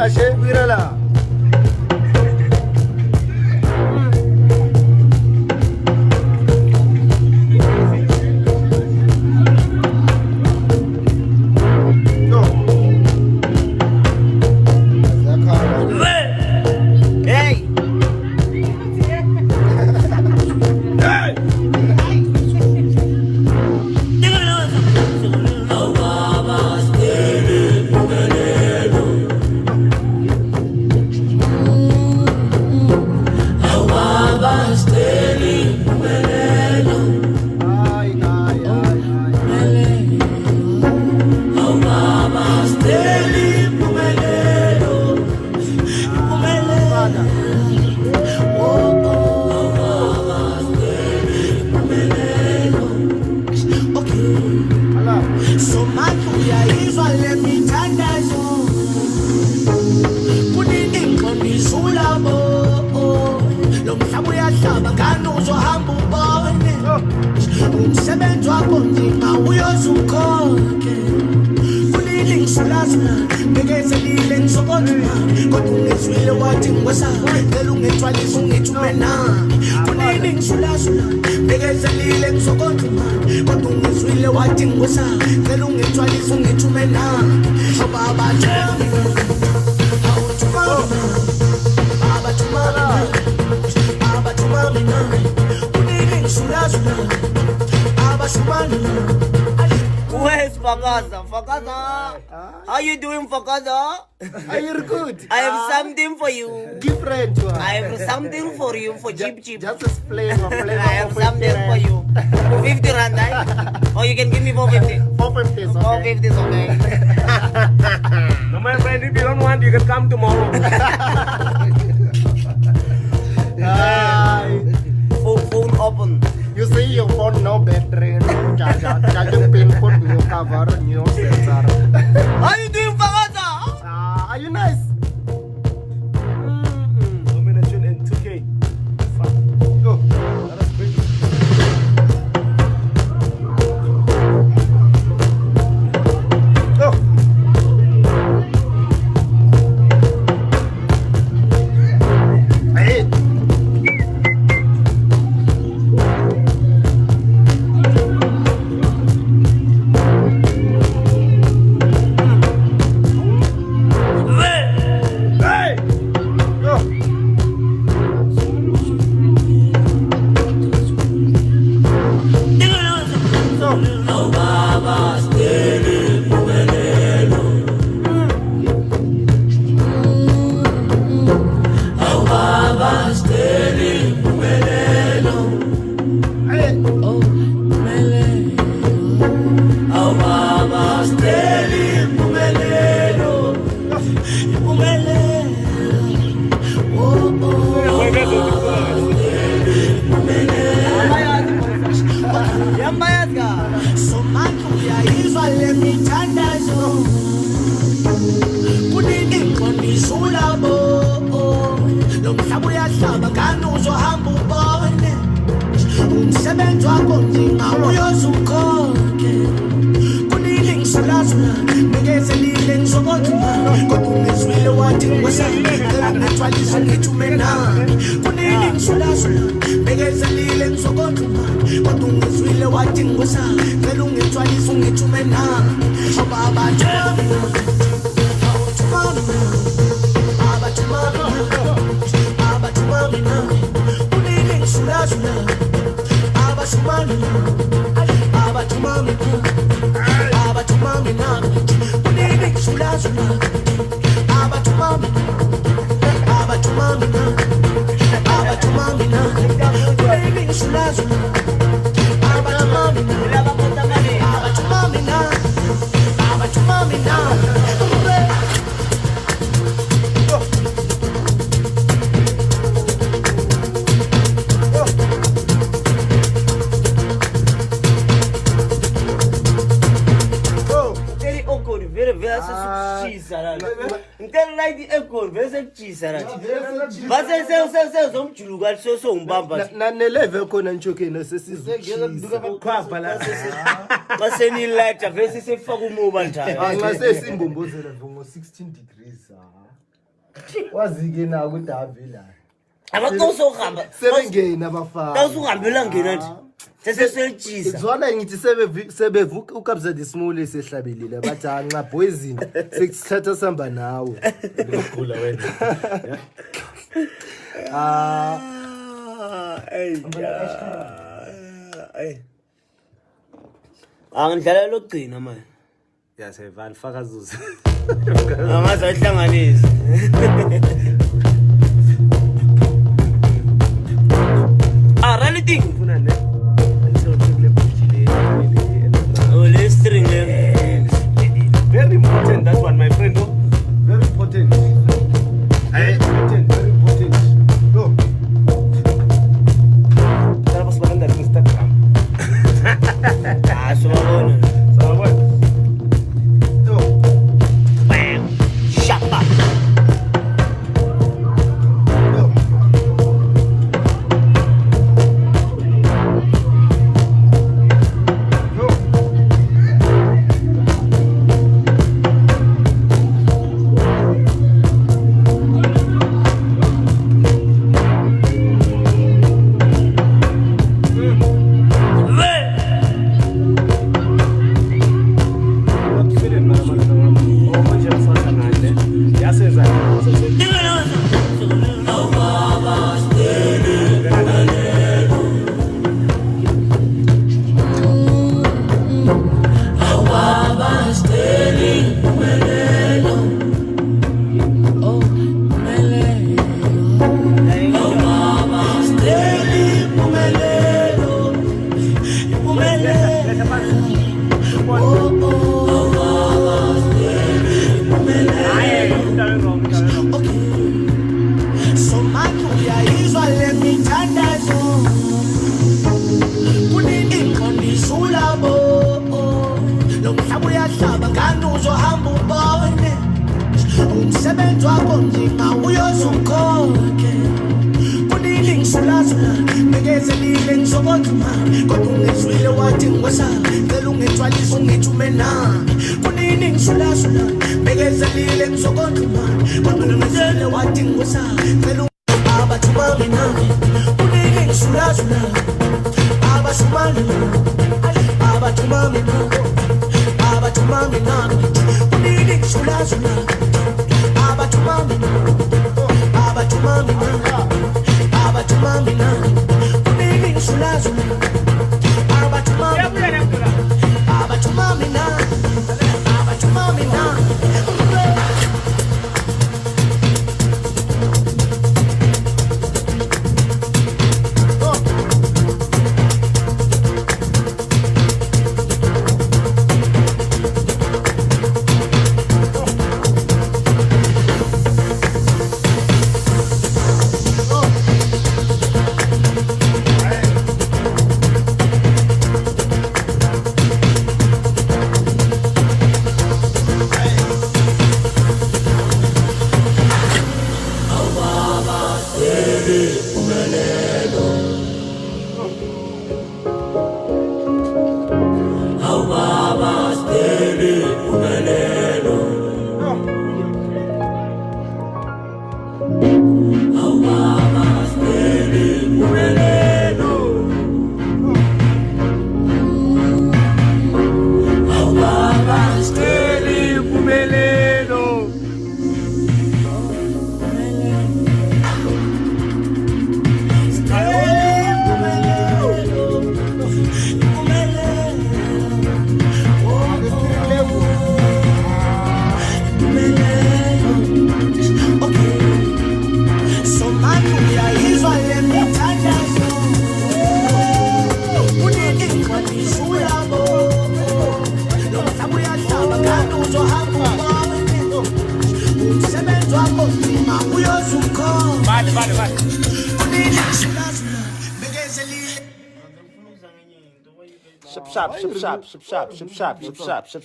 Ashe Virala. Where's Fakaza? Fakaza? How you doing, Fakaza? You're good. I have something for you. Different one. I have something for you for cheap. Just a flavor. I have something for you. 50 rand, right? Or you can give me 450. 450 is okay. 450 is okay. No, my friend, if you don't want, you can come tomorrow. Phone open. You see your phone no battery, no charger. Charging pin put new cover, new sensor. How you doing, Fakaza? Are you nice? Combination in 2K. Go. Naneleve khona njokeni sesizokuzisa Khwapha la. Maseniletha vese sefaka umuba njalo. Nxa sesimbombozela ngo 16 degrees. Wazike na kuDavi la. Abaqosohamba. Sebengena abafana. Tawusungihambela ngena nje. Seseselijisa. Izona ngithi sebevuka ukabza disimule esehlabelile bathi anqa boyzini sekusithatha samba nawe. Ngikugula wena. Hey. Angidlala lokugcina manje. Yaseval faka zuzu. Angaze ayihlanganise. Reality Ufuna ne? Ngizotshela lebhujile. oh le string le. Very important that one my friend. No? Very important. Very important. No. Cara pas barang dari Instagram. Subabona. Sawa. No. Bam. Shapa. Umsebenzi wakho nzima uyozukhokhe kunini ngisulazula bekezelile ngizokonzima kodwa ungezwile wathi ngwesaba cela ungethwalisa ungithume na kunini ngisulazula bekezelile ngizokonzima kodwa ungezwile wathi ngwesaba cela abathuma mina kunini ngisulazula abasumana abathuma mina kunini ngisulazula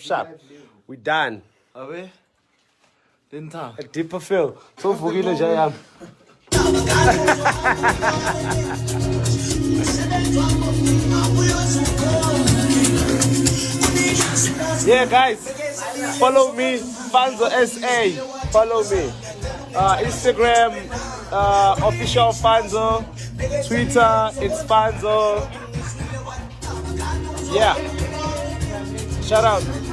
Ship. We done. Awe. Denta. A deeper feel. So vukile nje yami. Yeah guys, follow me, Fanzo SA. Follow me. Instagram, official Fanzo. Twitter, it's Fanzo. Yeah. Shout out.